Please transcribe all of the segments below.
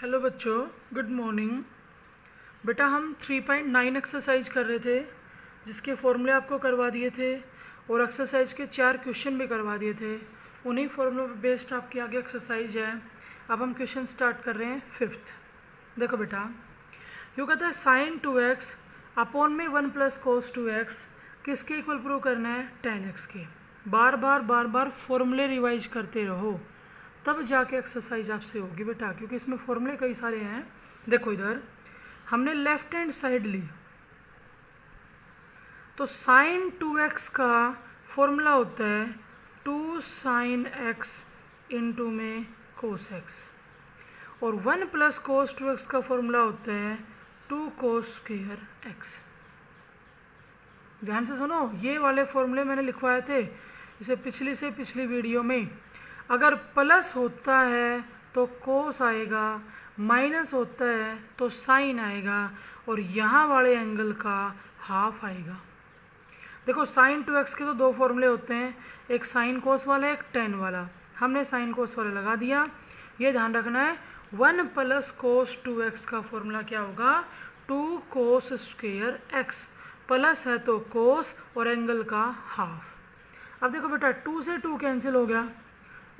Hello बच्चों, good morning. बेटा हम 3.9 एक्सरसाइज कर रहे थे जिसके फॉर्मूले आपको करवा दिए थे और एक्सरसाइज के 4 क्वेश्चन भी करवा दिए थे। उन्हीं फॉर्मूलों पे बेस्ड आपकी आगे एक्सरसाइज है। अब हम क्वेश्चन स्टार्ट कर रहे हैं 5th। देखो बेटा, यूँ कहता है sin 2x अपॉन में 1 + cos 2x किसके इक्वल प्रूव करना है? tan x के। बार बार फॉर्मूले रिवाइज करते रहो तब जाके एक्सरसाइज आपसे होगी बेटा, क्योंकि इसमें फॉर्मूले कई सारे हैं। देखो इधर हमने लेफ्ट हैंड साइड ली तो sin 2x का फॉर्मूला होता है 2 sin x इंटू में cos x, और 1 + cos 2x का फॉर्मूला होता है 2 cos स्क्वायर x। ध्यान से सुनो, ये वाले फॉर्मूले मैंने लिखवाए थे इसे पिछली वीडियो में। अगर प्लस होता है तो कोस आएगा, माइनस होता है तो साइन आएगा, और यहाँ वाले एंगल का हाफ आएगा। देखो sin 2x के तो 2 फॉर्मूले होते हैं, एक साइन कोस वाला एक tan वाला। हमने साइन कोस वाला लगा दिया। ये ध्यान रखना है 1 + cos 2x का फॉर्मूला क्या होगा? 2 cos स्क्वायर x। प्लस है तो कोस और एंगल का हाफ। अब देखो बेटा 2 से 2 कैंसिल हो गया,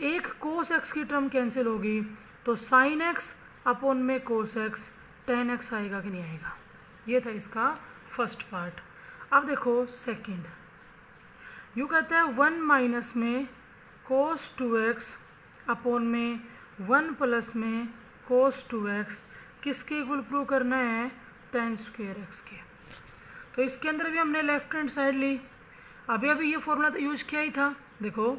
एक cos x की टर्म कैंसिल होगी तो sin x अपॉन में cos x tan x आएगा कि नहीं आएगा? ये था इसका फर्स्ट पार्ट। अब देखो सेकंड, यूँ कहता है 1 माइनस में cos 2x अपॉन में 1 प्लस में cos 2x किसके इक्वल प्रूव करना है? tan स्क्वायर x के। तो इसके अंदर भी हमने लेफ्ट हैंड साइड ली। अभी ये फॉर्मूला तो यूज किया ही था। देखो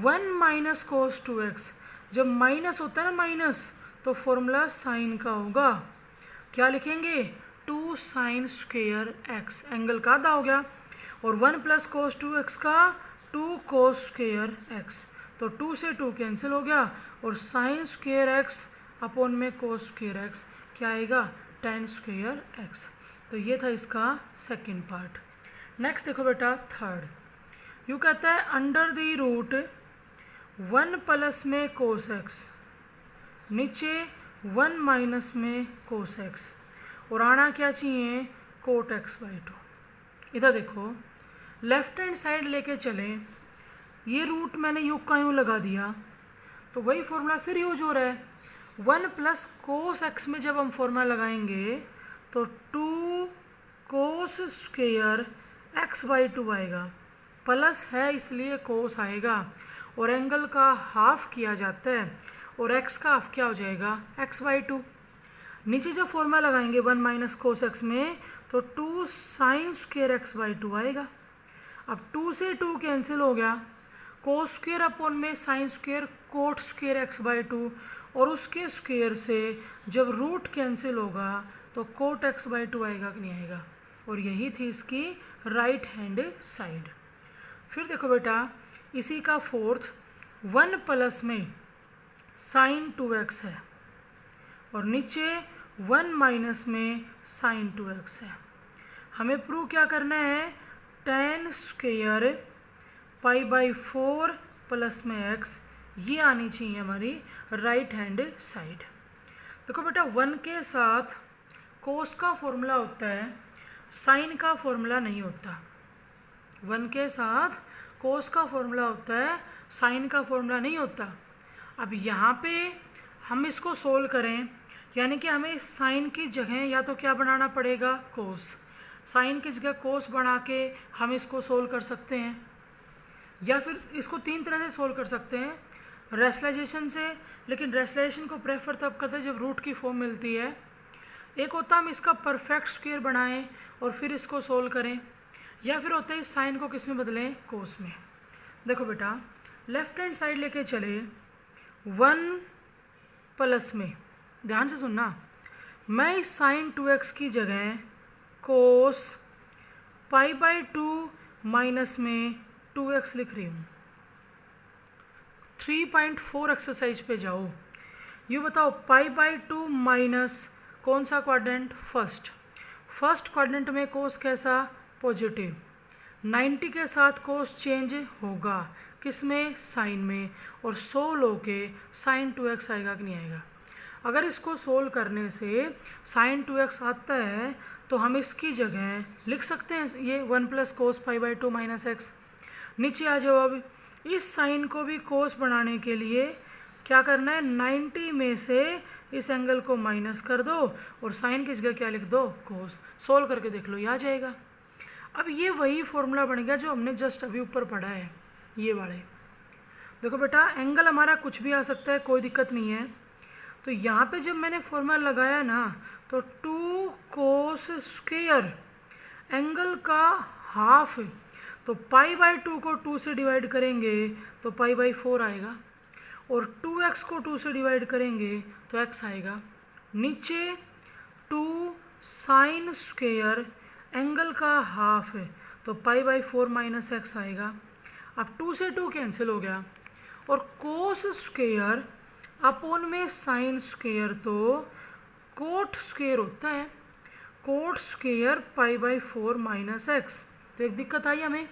1 माइनस cos 2x, जब माइनस होता है ना माइनस, तो फॉर्मूला साइन का होगा। क्या लिखेंगे? 2 sin स्क्वायर x, एंगल का आधा हो गया, और 1 + cos 2x का 2 cos स्क्वायर x, तो 2 से 2 कैंसिल हो गया, और sin स्क्वायर x अपॉन में cos स्क्वायर x क्या आएगा? tan square x। तो ये था इसका सेकंड पार्ट। नेक्स्ट देखो बेटा थर्ड, यूँ कहता है अंडर द रूट 1 प्लस में cos x, नीचे 1 माइनस में cos x, और आना क्या चाहिए? cot x/2। इधर देखो लेफ्ट हैंड साइड लेके चले, ये रूट मैंने यूँ का यूँ लगा दिया तो वही फॉर्मूला फिर यूज हो रहा है। 1 + cos x में जब हम फॉर्मूला लगाएंगे तो 2 cos स्क्वायर x/2 आएगा। प्लस है इसलिए cos आएगा, और एंगल का हाफ किया जाता है, और x का हाफ क्या हो जाएगा? x/2। नीचे जब फॉर्मूला लगाएंगे 1 माइनस cos x में तो 2 sin स्क्वायर x/2 आएगा। अब 2 से 2 कैंसिल हो गया, cos स्क्वायर अपॉन में sin square cot square x/2, और उसके स्क्वायर से जब रूट कैंसिल होगा तो cot x/2 आएगा कि नहीं आएगा? और यही थी इसकी राइट हैंड साइड। फिर देखो बेटा इसी का फोर्थ, 1 प्लस में sin 2x है, और नीचे 1 माइनस में sin 2x है। हमें प्रूव क्या करना है? tan स्क्वायर π/4 प्लस में x, ये आनी चाहिए हमारी राइट हैंड साइड। देखो बेटा 1 के साथ cos का फॉर्मूला होता है, sin का फॉर्मूला नहीं होता। 1 के साथ cos का फॉर्मूला होता है, sin का फॉर्मूला नहीं होता। अब यहाँ पे हम इसको सोल्व करें, यानी कि हमें sin की जगह या तो क्या बनाना पड़ेगा? cos। sin की जगह cos बना के हम इसको सोल्व कर सकते हैं, या फिर इसको 3 तरह से सोल्व कर सकते हैं। रेशनलाइजेशन से, लेकिन रेशनलाइजेशन को प्रेफर तब करते हैं जब रूट की फॉर्म मिलती है। एक होता हम इसका परफेक्ट स्क्वायर बनाएं और फिर इसको सोल्व करें, या फिर होता है साइन को किस में बदलें? कोस में। देखो बेटा लेफ्ट हैंड साइड लेके चले 1 प्लस में, ध्यान से सुनना, मैं इस sin 2x की जगह cos π/2 माइनस में 2x लिख रही हूँ। 3.4 एक्सरसाइज पे जाओ, ये बताओ π/2 माइनस कौन सा क्वाड्रेंट? फर्स्ट क्वाड्रेंट में cos कैसा? पॉजिटिव। 90 के साथ cos चेंज होगा, किस में? साइन में, और 100 लो के sin 2x आएगा कि नहीं आएगा? अगर इसको सोल्व करने से साइन 2x आता है तो हम इसकी जगह लिख सकते हैं ये 1 plus cos pi by 2 minus x. नीचे आ जाओ। अब इस साइन को भी कोस बनाने के लिए क्या करना है, 90 में से इस एंगल को माइनस कर दो और साइन की जगह क्या लिख दो, कोस। सोल्व करके देख लो, ये आ जाएगा। अब ये वही फॉर्मूला बन गया जो हमने जस्ट अभी ऊपर पढ़ा है, ये वाले। देखो बेटा, एंगल हमारा कुछ भी आ सकता है, कोई दिक्कत नहीं है। तो यहाँ पे जब मैंने फॉर्मूला लगाया ना, तो 2 कोस स्क्वायर एंगल का हाफ, तो पाई बाई 2 को 2 से डिवाइड करेंगे तो पाई बाई 4 आएगा, और 2x को 2 से डिवाइड करेंगे तो x आएगा। नीचे 2 साइन स्क्वायर एंगल का हाफ है तो पाई बाई 4 माइनस एक्स आएगा। अब 2 से 2 कैंसिल हो गया, और कोस स्क्वायर अपोन में साइन स्क्वायर तो कोट स्क्वायर होता है, coat square pi by 4 minus x. तो एक दिक्कत आई हमें,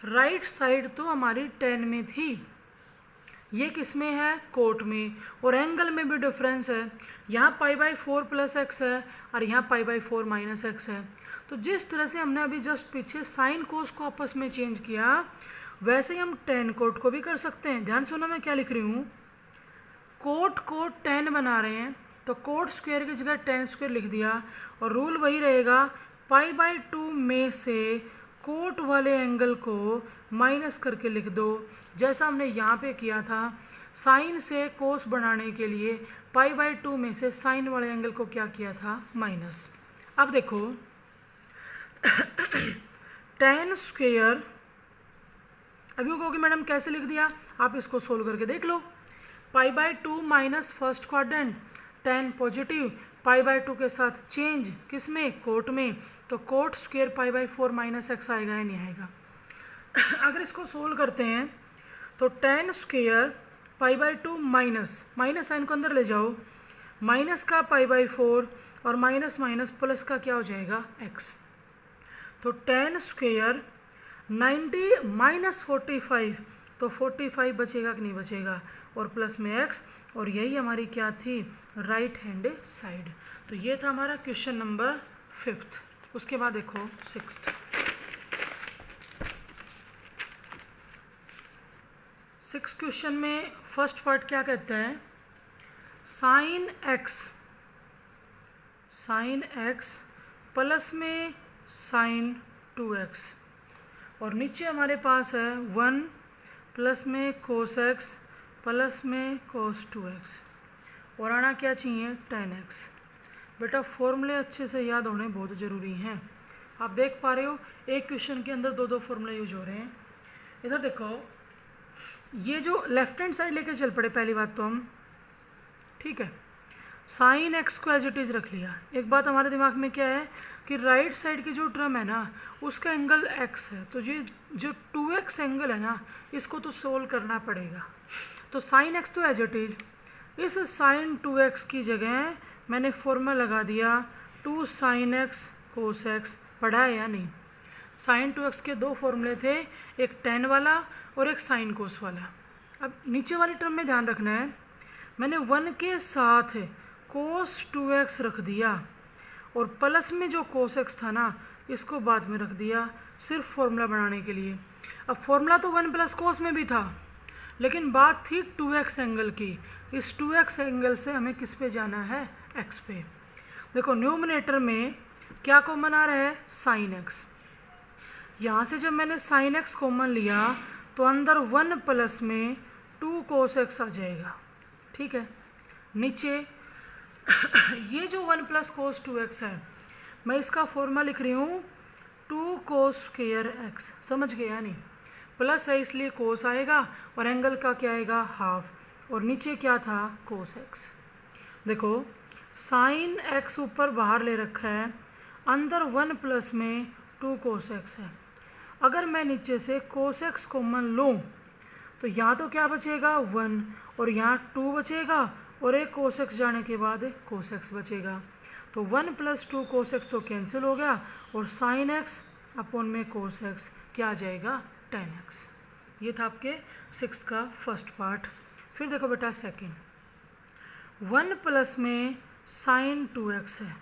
राइट साइड तो हमारी 10 में थी, ये किस में है, कोट में, और एंगल में भी डिफरेंस है। यहाँ पाई बाई 4 प्लस एक्स है और यहाँ पाई बाई 4 माइनस एक्स है। तो जिस तरह से हमने अभी जस्ट पीछे साइन कोस को आपस में चेंज किया, वैसे ही हम टेन कोट को भी कर सकते हैं। ध्यान सुनो मैं क्या लिख रही हूँ, कोट को 10 बना रहे हैं तो कोट स्क्वायर की जगह 10 स्क्वायर लिख दिया, और रूल वही रहेगा, पाई बाई 2 में से कोट वाले एंगल को माइनस करके लिख दो, जैसा हमने यहाँ पे किया था। साइन से कोस बनाने के लिए पाई बाई 2 में से साइन वाले एंगल को क्या किया था, माइनस। अब देखो 10 स्क्वायर, अभी वो कहोगे मैडम कैसे लिख दिया, आप इसको सोल्व करके देख लो। Pi by 2 minus first quadrant, 10 positive, pi by 2 के साथ चेंज किस में, कोट में, तो cot square pi by 4 minus x आएगा या नहीं आएगा। अगर इसको सोल्व करते हैं तो 10 square pi by 2 minus, minus sign को अंदर ले जाओ, माइनस का पाई बाई 4 और माइनस माइनस प्लस का क्या हो जाएगा, एक्स। तो 10 स्क्वायर 90 माइनस 45, तो 45 बचेगा कि नहीं बचेगा, और प्लस में एक्स, और यही हमारी क्या थी, राइट हैंड साइड। तो ये था हमारा क्वेश्चन नंबर 5th। उसके बाद देखो 6th। 6th क्वेश्चन में फर्स्ट पार्ट क्या कहता है, साइन एक्स प्लस में साइन 2x, और नीचे हमारे पास है 1 प्लस में कोस एक्स प्लस में कोस 2x, और आना क्या चाहिए, 10x। बेटा फॉर्मूले अच्छे से याद होने बहुत ज़रूरी हैं। आप देख पा रहे हो एक क्वेश्चन के अंदर 2 फॉर्मूले यूज हो रहे हैं। इधर देखो, ये जो लेफ्ट हैंड साइड लेके चल पड़े पहली बात तो हम, ठीक है, साइन एक्स को एज इट इज़ रख लिया। एक बात हमारे दिमाग में क्या है कि राइट साइड की जो टर्म है ना, उसका एंगल एक्स है, तो ये जो 2x एंगल है ना, इसको तो सोल्व करना पड़ेगा। तो साइन एक्स तो एज इट इज़, इस साइन 2x की जगह मैंने फॉर्मूला लगा दिया 2 साइन एक्स कोस एक्स। पढ़ा है या नहीं, साइन 2x के 2 फॉर्मूले थे, एक tan वाला और एक साइन कोस वाला। अब नीचे वाली टर्म में ध्यान रखना है, मैंने 1 के साथ कोस 2x रख दिया, और प्लस में जो कोस एक्स था ना, इसको बाद में रख दिया सिर्फ फॉर्मूला बनाने के लिए। अब फॉर्मूला तो 1 प्लस कोस में भी था, लेकिन बात थी 2x एंगल की। इस 2x एंगल से हमें किस पे जाना है, x पे। देखो न्यूमरेटर में क्या कॉमन आ रहा है, साइन एक्स। यहाँ से जब मैंने साइन एक्स कॉमन लिया तो अंदर 1 प्लस में 2 कोस एक्स आ जाएगा, ठीक है। नीचे ये जो 1 प्लस कोस 2x है, मैं इसका फॉर्मूला लिख रही हूँ 2 कोस स्क्वायर एक्स। समझ गया नहीं, प्लस है इसलिए कोस आएगा, और एंगल का क्या आएगा, हाफ, और नीचे क्या था, कोस एक्स। देखो साइन एक्स ऊपर बाहर ले रखा है, अंदर 1 प्लस में 2 कोस एक्स है। अगर मैं नीचे से कोस एक्स कॉमन लूँ तो यहाँ तो क्या बचेगा, 1, और यहाँ 2 बचेगा, और एक कोस एक्स जाने के बाद कोस एक्स बचेगा। तो 1 प्लस 2 कोस एक्स तो कैंसिल हो गया, और साइन एक्स अपॉन में कोस एक्स क्या आ जाएगा, 10x। ये था आपके 6th का फर्स्ट पार्ट। फिर देखो बेटा सेकंड, 1 प्लस में साइन 2x है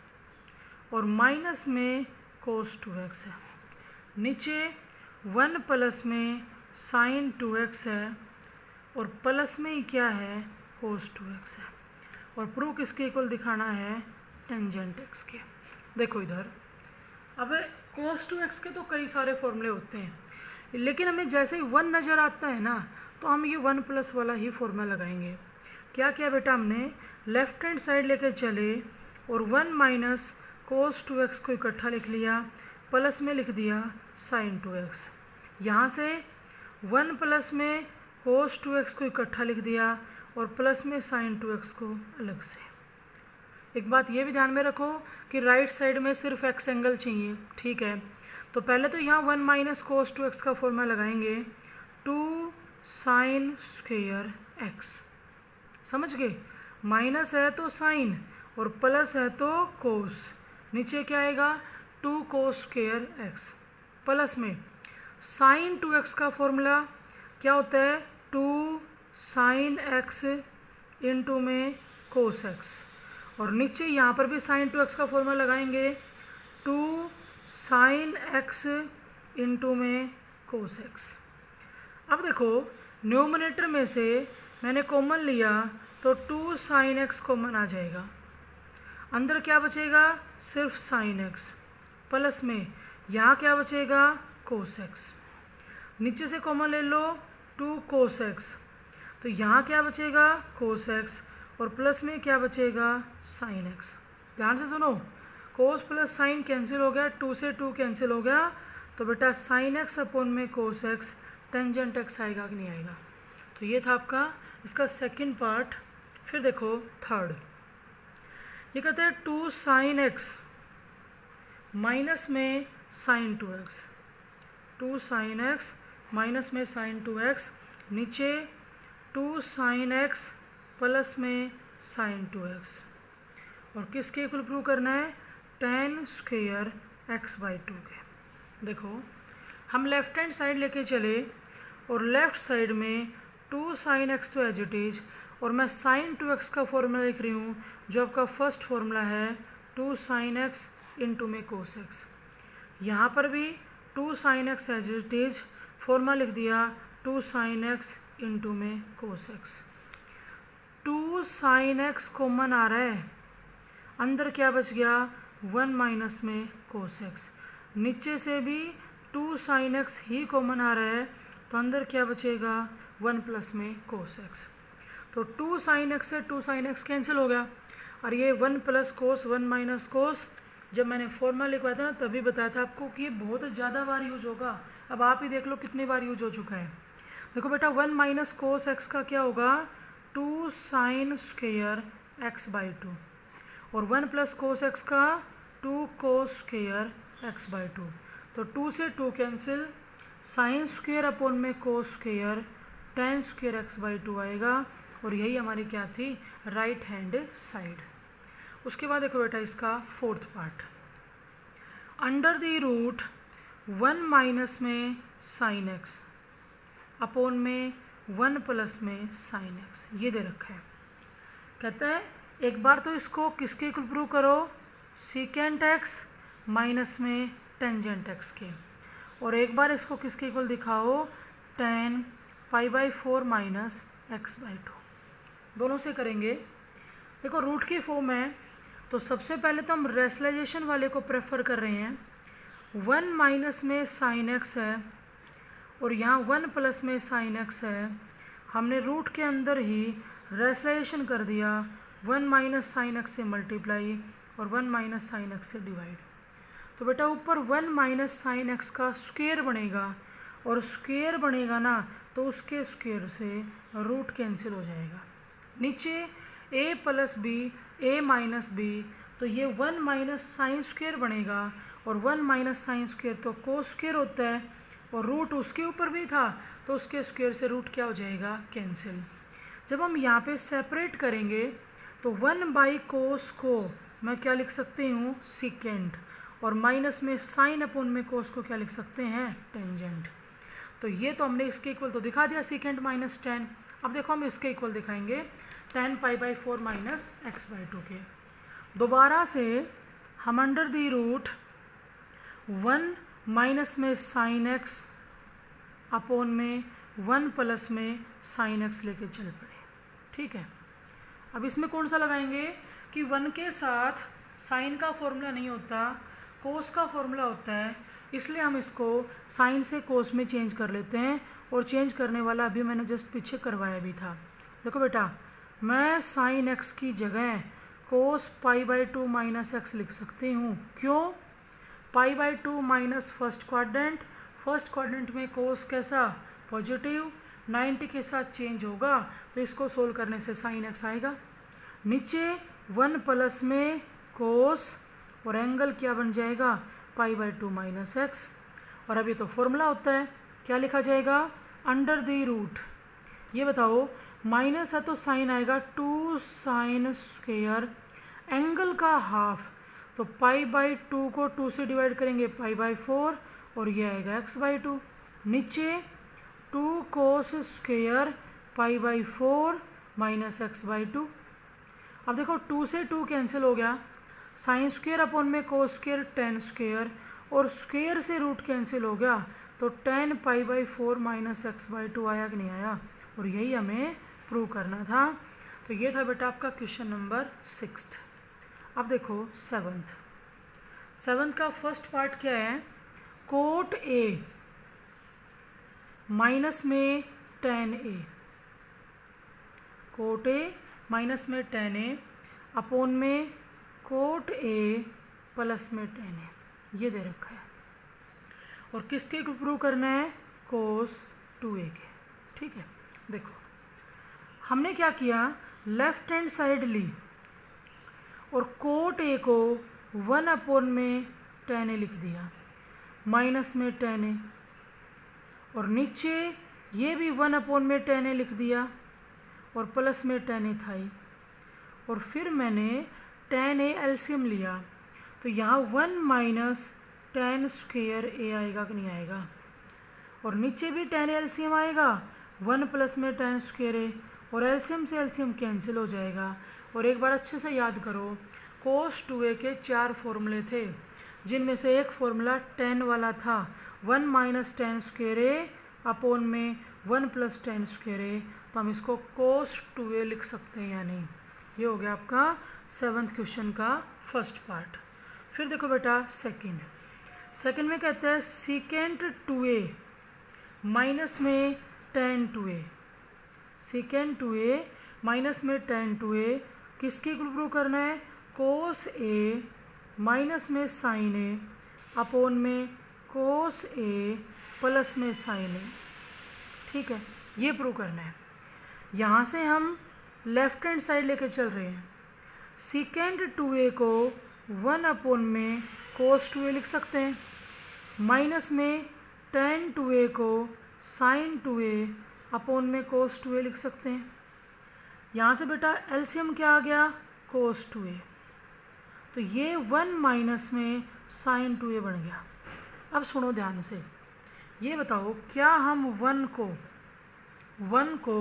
और माइनस में कोस 2x है। नीचे 1 प्लस में साइन 2x है और प्लस में ही क्या है, कोस 2x है। और प्रूव किसके इक्वल दिखाना है, टेंजेंट x के। देखो इधर, अब कोस 2x के तो कई सारे फॉर्मूले होते हैं, लेकिन हमें जैसे ही 1 नज़र आता है ना, तो हम ये 1 प्लस वाला ही फॉर्मूला लगाएंगे। क्या क्या बेटा, हमने लेफ्ट हैंड साइड लेके चले और 1 माइनस कोस 2x को इकट्ठा लिख लिया, प्लस में लिख दिया साइन 2x। यहाँ से 1 प्लस में कोस 2x को इकट्ठा लिख दिया और प्लस में साइन 2x को अलग से। एक बात ये भी ध्यान में रखो कि राइट साइड में सिर्फ एक्स एंगल चाहिए, ठीक है। तो पहले तो यहाँ 1 माइनस कोस 2x का फॉर्मूला लगाएंगे, 2 साइन स्क्वेयर x। समझ गए, माइनस है तो साइन और प्लस है तो कोस। नीचे क्या आएगा, 2 कोस स्क्वेयर x प्लस में साइन 2x का फॉर्मूला क्या होता है, 2 साइन x इंटू में कोस x। और नीचे यहाँ पर भी साइन 2x का फॉर्मूला लगाएंगे, 2 साइन x इंटू में कोस x। अब देखो, न्यूमरेटर में से मैंने कॉमन लिया तो 2 साइन x कॉमन आ जाएगा, अंदर क्या बचेगा, सिर्फ साइन x, प्लस में यहाँ क्या बचेगा, कोस x। नीचे से कॉमन ले लो 2 कोस x, तो यहाँ क्या बचेगा, कोस x, और प्लस में क्या बचेगा, साइन x। ध्यान से सुनो, कोस प्लस साइन कैंसिल हो गया, 2 से 2 कैंसिल हो गया, तो बेटा साइन x अपॉन में कोस x, टेंजेंट x आएगा कि नहीं आएगा। तो ये था आपका इसका सेकंड पार्ट। फिर देखो थर्ड, ये कहते हैं 2 साइन x माइनस में sine 2x, 2 sine x minus में साइन 2x, नीचे 2 साइन x प्लस में साइन 2x। और किसके इक्वल प्रूव करना है, tan स्क्वेयर x बाई 2 के। देखो, हम लेफ्ट हैंड साइड लेके चले और लेफ्ट साइड में 2 साइन x तो एज इट इज, और मैं साइन 2x का फॉर्मूला लिख रही हूँ, जो आपका फर्स्ट फॉर्मूला है 2 साइन x इंटू में कोस x। यहाँ पर भी 2 sine x as it is, formula लिख दिया 2 साइन x इंटू में cos x। 2 sine x common आ रहा है, अंदर क्या बच गया, 1 माइनस में कोस x। नीचे से भी 2 साइन x ही कॉमन आ रहा है, तो अंदर क्या बचेगा, 1 प्लस में कोस x। तो 2 साइन x से 2 साइन x कैंसिल हो गया, और ये 1 प्लस कोस 1 माइनस कोस, जब मैंने फॉर्मूला लिखवाया था ना, तभी बताया था आपको कि ये बहुत ज़्यादा बार यूज होगा। अब आप ही देख लो कितनी बार यूज हो चुका है। देखो बेटा, 1 माइनस कोस x का क्या होगा, 2 साइन स्क्वेयर x बाई 2, और 1 प्लस कोस x का 2 कोस स्क्वेयर x बाई 2। तो 2 से 2 कैंसिल, साइन स्क्वेयर अपॉन में cos square, tan square x by 2 आएगा, और यही हमारी क्या थी, राइट हैंड साइड। उसके बाद देखो बेटा इसका fourth part, under the root 1 minus में साइन x अपॉन में 1 प्लस में साइन x, ये दे रखा है। कहता है एक बार तो इसको किसके इक्वल प्रूव करो, सीकेंट x माइनस में टेंजेंट x के, और एक बार इसको किसके इक्वल दिखाओ, tan pi by 4 minus x by 2। दोनों से करेंगे। देखो रूट की फॉर्म है, तो सबसे पहले तो हम रेशनलाइजेशन वाले को प्रेफर कर रहे हैं। 1 माइनस में साइन x है और यहाँ 1 प्लस में साइन x है, हमने रूट के अंदर ही रेशनलाइजेशन कर दिया, 1 माइनस साइन x से मल्टीप्लाई और 1 माइनस साइन x से डिवाइड। तो बेटा ऊपर 1 माइनस साइन x का स्क्वायर बनेगा, और स्क्वायर बनेगा ना, तो उसके स्क्वायर से रूट कैंसिल हो जाएगा। नीचे a plus b, a minus b, तो ये 1 माइनस साइन स्क्वायर बनेगा, और 1 माइनस साइन स्क्वायर तो कोस स्क्वायर होता है, और रूट उसके ऊपर भी था, तो उसके स्क्वायर से रूट क्या हो जाएगा, कैंसिल। जब हम यहाँ पे सेपरेट करेंगे तो 1 बाई कोस को मैं क्या लिख सकती हूँ, सीकेंट, और माइनस में साइन अपॉन में कोस को क्या लिख सकते हैं, टेंजेंट। तो ये तो हमने इसके इक्वल तो दिखा दिया, सीकेंट माइनस टेन। अब देखो हम इसके इक्वल दिखाएंगे, tan pi by 4 minus x by 2 के। दोबारा से हम अंडर दी रूट 1 माइनस में साइन एक्स अपोन में 1 प्लस में साइन एक्स लेके चल पड़े। ठीक है, अब इसमें कौन सा लगाएंगे कि 1 के साथ साइन का फॉर्मूला नहीं होता, कोस का फॉर्मूला होता है, इसलिए हम इसको साइन से कोस में चेंज कर लेते हैं। और चेंज करने वाला अभी मैंने जस्ट पीछे करवाया भी था। देखो बेटा, मैं साइन एक्स की जगह कोस पाई बाई 2 माइनस एक्स लिख सकती हूँ। क्यों? पाई बाई 2 माइनस फर्स्ट क्वाड्रेंट में कोस कैसा पॉजिटिव 90 के साथ चेंज होगा, तो इसको सोल्व करने से साइन एक्स आएगा। नीचे 1 प्लस में कोस और एंगल क्या बन जाएगा पाई बाई 2 माइनस एक्स। और अब ये तो फॉर्मूला होता है, क्या लिखा जाएगा अंडर दी रूट, ये बताओ माइनस है तो साइन आएगा 2 साइन स्क्वायर एंगल का हाफ, तो पाई बाई 2 को 2 से डिवाइड करेंगे पाई बाई 4 और ये आएगा एक्स बाई 2। नीचे 2 cos square pi by 4 minus x by 2। अब देखो 2 से 2 कैंसिल हो गया, साइन स्क्वायर अपॉन में कोस स्क्वायर टेन स्क्वायर और स्क्वायर से रूट कैंसिल हो गया, तो ten pi by 4 minus x by 2 आया कि नहीं आया, और यही हमें प्रूव करना था। तो ये था बेटा आपका क्वेश्चन नंबर 6। अब देखो 7th का फर्स्ट पार्ट क्या है, कोट ए माइनस में ten A, cot A minus में टेन ए अपोन में कोट ए प्लस में टेन ए, ये दे रखा है। और किसके को प्रूव करना है, कोस 2a के। ठीक है, देखो हमने क्या किया, लेफ्ट हैंड साइड ली और कोट ए को 1 अपोन में टेन ए लिख दिया, माइनस में टेन ए, और नीचे ये भी 1 अपोन में टेन ए लिख दिया और प्लस में टेन ए था ही। और फिर मैंने टेन ए एलसीएम लिया, तो यहाँ 1 माइनस टेन स्क्वायर ए आएगा कि नहीं आएगा, और नीचे भी टेन एलसीएम आएगा 1 प्लस में टेन स्क्वायर ए, और एलसीएम से एलसीएम कैंसिल हो जाएगा। और एक बार अच्छे से याद करो, कोस 2a के 4 फॉर्मूले थे, जिनमें से एक फॉर्मूला टेन वाला था, 1 माइनस टेन स्क्वायर ए अपोन में 1 प्लस टेन स्क्वायर ए, तो हम इसको कोस 2a लिख सकते हैं या नहीं। ये हो गया आपका 7th क्वेश्चन का फर्स्ट पार्ट। फिर देखो बेटा सेकंड में कहता है सीकेंट 2a माइनस में ten 2a, secant 2a minus में टेन 2a किसके प्रूव करना है, कोस a माइनस में साइन ए अपोन में कोस a प्लस में साइन ए। ठीक है, ये प्रूव करना है। यहाँ से हम लेफ्ट हैंड साइड लेके चल रहे हैं, सीकेंट 2a को 1 अपोन में कोस 2a लिख सकते हैं, माइनस में टेन 2a को साइन 2a अपोन में कोस 2a लिख सकते हैं। यहाँ से बेटा एलसीएम क्या आ गया, कोस 2a, तो ये 1 माइनस में साइन 2a बन गया। अब सुनो ध्यान से, ये बताओ क्या हम 1 को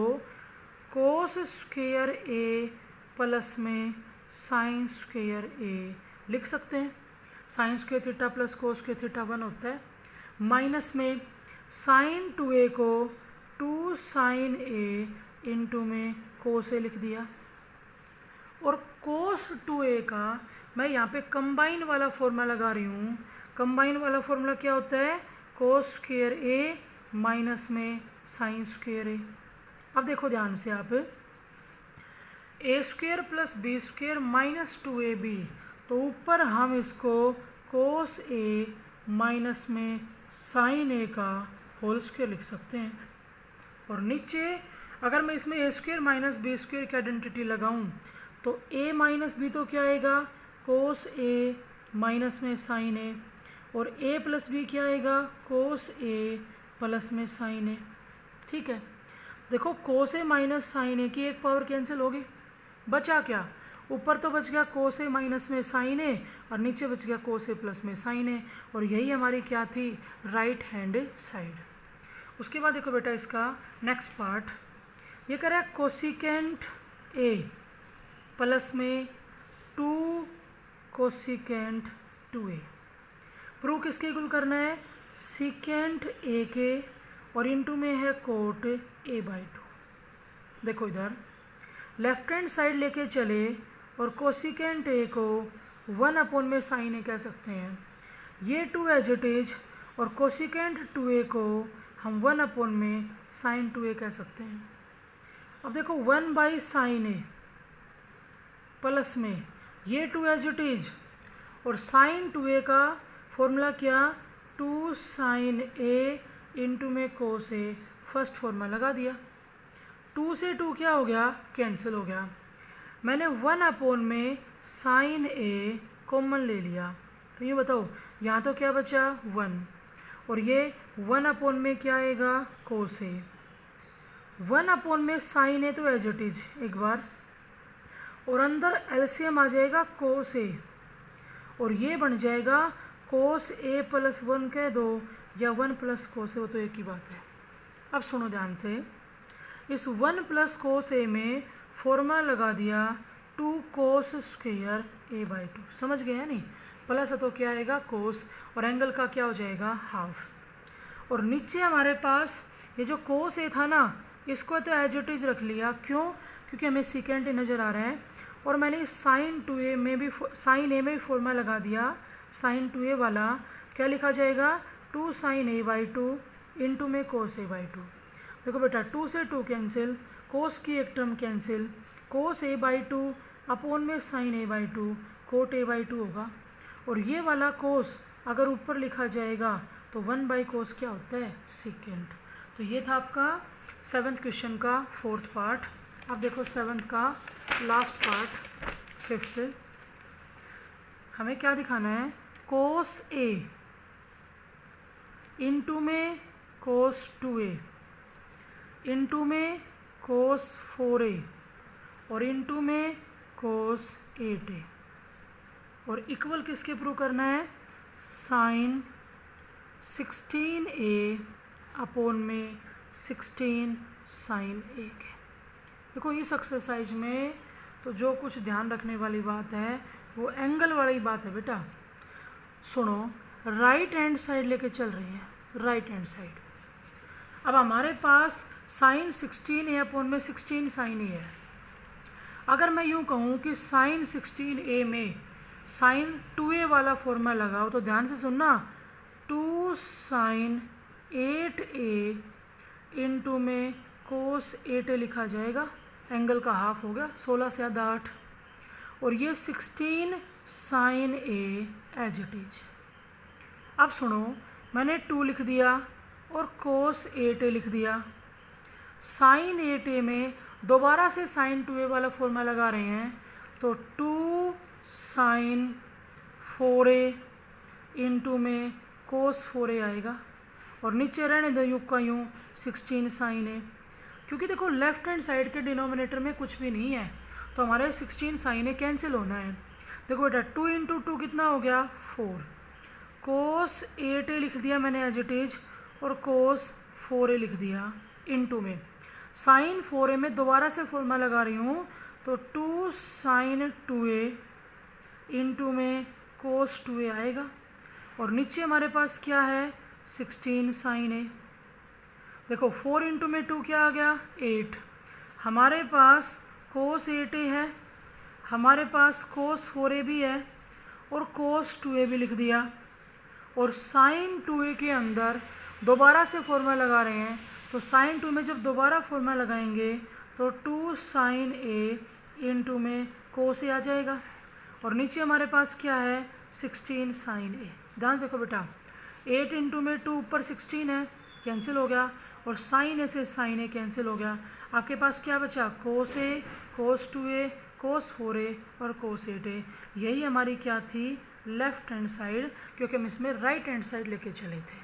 कोस स्क्वायर ए प्लस में साइन स्क्वायर ए लिख सकते हैं। Sine square theta plus cos square theta 1 होता है, माइनस में साइन 2a को 2 साइन ए इंटू में कोस ए लिख दिया। और कोस 2a का मैं यहाँ पे कंबाइन वाला फॉर्मूला लगा रही हूँ। कंबाइन वाला फॉर्मूला क्या होता है, कोस स्क्वायर ए माइनस में साइन स्क्वायर ए। अब देखो ध्यान से आप, A square plus B square minus 2ab, तो ऊपर हम इसको कोस ए माइनस में साइन ए का होल स्क्वायर लिख सकते हैं। और नीचे अगर मैं इसमें ए स्क्वायर माइनस बी स्क्वायर की आइडेंटिटी लगाऊं, तो ए माइनस बी तो क्या आएगा, कोस ए माइनस में साइन ए, और ए प्लस बी क्या आएगा, कोस ए प्लस में साइन ए। ठीक है, देखो कोस ए माइनस साइन ए की एक पावर कैंसिल होगी, बचा क्या, ऊपर तो बच गया कोस ए माइनस में साइन ए और नीचे बच गया कोस ए प्लस में साइन ए, और यही हमारी क्या थी, राइट हैंड साइड। उसके बाद देखो बेटा इसका नेक्स्ट पार्ट, ये कह रहा है कोसिकेंट ए प्लस में 2 कोसिकेंट 2a। प्रूव किसके इक्वल करना है, सीकेंट ए के, और इनटू में है कोट a/2। देखो इधर लेफ्ट हैंड साइड लेके चले और कोसिकेंट ए को 1 में साइन ए कह सकते हैं, ये 2 एज इट इज, और कोसिकेंट 2a को हम 1 में साइन 2a कह सकते हैं। अब देखो 1/sin a प्लस में ये 2 एज इट इज, और साइन 2a का फॉर्मूला क्या, 2 sin a इंटू में कोस a, फर्स्ट फॉर्मूला लगा दिया। 2 से 2 क्या हो गया, कैंसिल हो गया। मैंने 1 में साइन a कॉमन ले लिया, तो ये बताओ यहाँ तो क्या बचा 1, और ये 1 में क्या आएगा, कोस a। 1 में साइन a तो एज इट इज एक बार, और अंदर एलसीएम आ जाएगा कोस a, और ये बन जाएगा कोस a प्लस 1 कह दो या 1 प्लस कोस a, वो तो एक ही बात है। अब सुनो ध्यान से, इस 1 प्लस कोस a में फॉर्मूला लगा दिया 2 कोस स्क्वायर a/2, समझ गए हैं नहीं, प्लस है तो क्या आएगा कोस, और एंगल का क्या हो जाएगा हाफ। और नीचे हमारे पास ये जो कोस a था ना, इसको तो एज इट इज रख लिया, क्यों, क्योंकि हमें सीकेंट नज़र आ रहा है, और मैंने इस साइन 2a में भी फॉर्मूला लगा दिया, साइन 2a वाला क्या लिखा जाएगा, 2 sin a/2 इंटू में कोस a/2। देखो बेटा 2 से 2 कैंसिल, कोस की एक टर्म कैंसिल, कोस a/2 अपॉन में साइन a/2, कोट a/2 होगा, और ये वाला कोस अगर ऊपर लिखा जाएगा तो 1/cos क्या होता है, सीकेंट। तो ये था आपका 7th क्वेश्चन का 4th पार्ट। अब देखो 7th का लास्ट पार्ट 5th, हमें क्या दिखाना है, कोस a इंटू में कोस 2a इंटू में कोस 4a और इंटू में कोस 8a, और इक्वल किसके प्रूव करना है, साइन 16a अपॉन में 16 साइन a के। देखो इस एक्सरसाइज में तो जो कुछ ध्यान रखने वाली बात है वो एंगल वाली बात है बेटा। सुनो, राइट हैंड साइड लेके चल रही है, राइट हैंड साइड। अब हमारे पास साइन 16a अपॉन में 16 साइन a है। अगर मैं यूँ कहूँ कि साइन 16a में साइन 2a वाला फॉर्मूला लगाओ, तो ध्यान से सुनना, 2 साइन 8a इंटू में कोस 8a लिखा जाएगा, एंगल का हाफ हो गया, 16 से 8, और ये 16 sine a as it is. अब सुनो, मैंने 2 लिख दिया और कोस 8a लिख दिया। साइन 8a में दोबारा से साइन 2a वाला फॉर्मूला लगा रहे हैं, तो 2 साइन 4a इंटू में कोस 4a आएगा, और नीचे रहने दो यूँ का यूँ 16 साइन a, क्योंकि देखो लेफ्ट हैंड साइड के डिनोमिनेटर में कुछ भी नहीं है, तो हमारे 16 साइन a कैंसिल होना है। देखो बेटा 2 इंटू 2 कितना हो गया, 4, कोस 8a लिख दिया मैंने एज इट इज, और कोस 4a लिख दिया इंटू में साइन 4a में दोबारा से फॉर्मूला लगा रही हूँ, तो 2 साइन 2a इंटू में कोस 2a आएगा, और नीचे हमारे पास क्या है, 16 साइन a। देखो 4 इंटू में 2 क्या आ गया, 8। हमारे पास कोस 8a है, हमारे पास कोस 4a भी है, और कोस 2a भी लिख दिया, और साइन 2a के अंदर दोबारा से फॉर्मूला लगा रहे हैं, तो साइन 2 में जब दोबारा फॉर्मूला लगाएंगे तो 2 साइन a इंटू में कोस a आ जाएगा, और नीचे हमारे पास क्या है, 16 साइन a। ध्यान से देखो बेटा, 8 इंटू में 2 ऊपर 16 है, कैंसिल हो गया, और साइन a से साइन a कैंसिल हो गया। आपके पास क्या बचा, कोस a, cos 2a, cos 4a और कोस 8a। यही हमारी क्या थी, लेफ्ट हैंड साइड, क्योंकि हम इसमें राइट हैंड साइड लेके चले थे।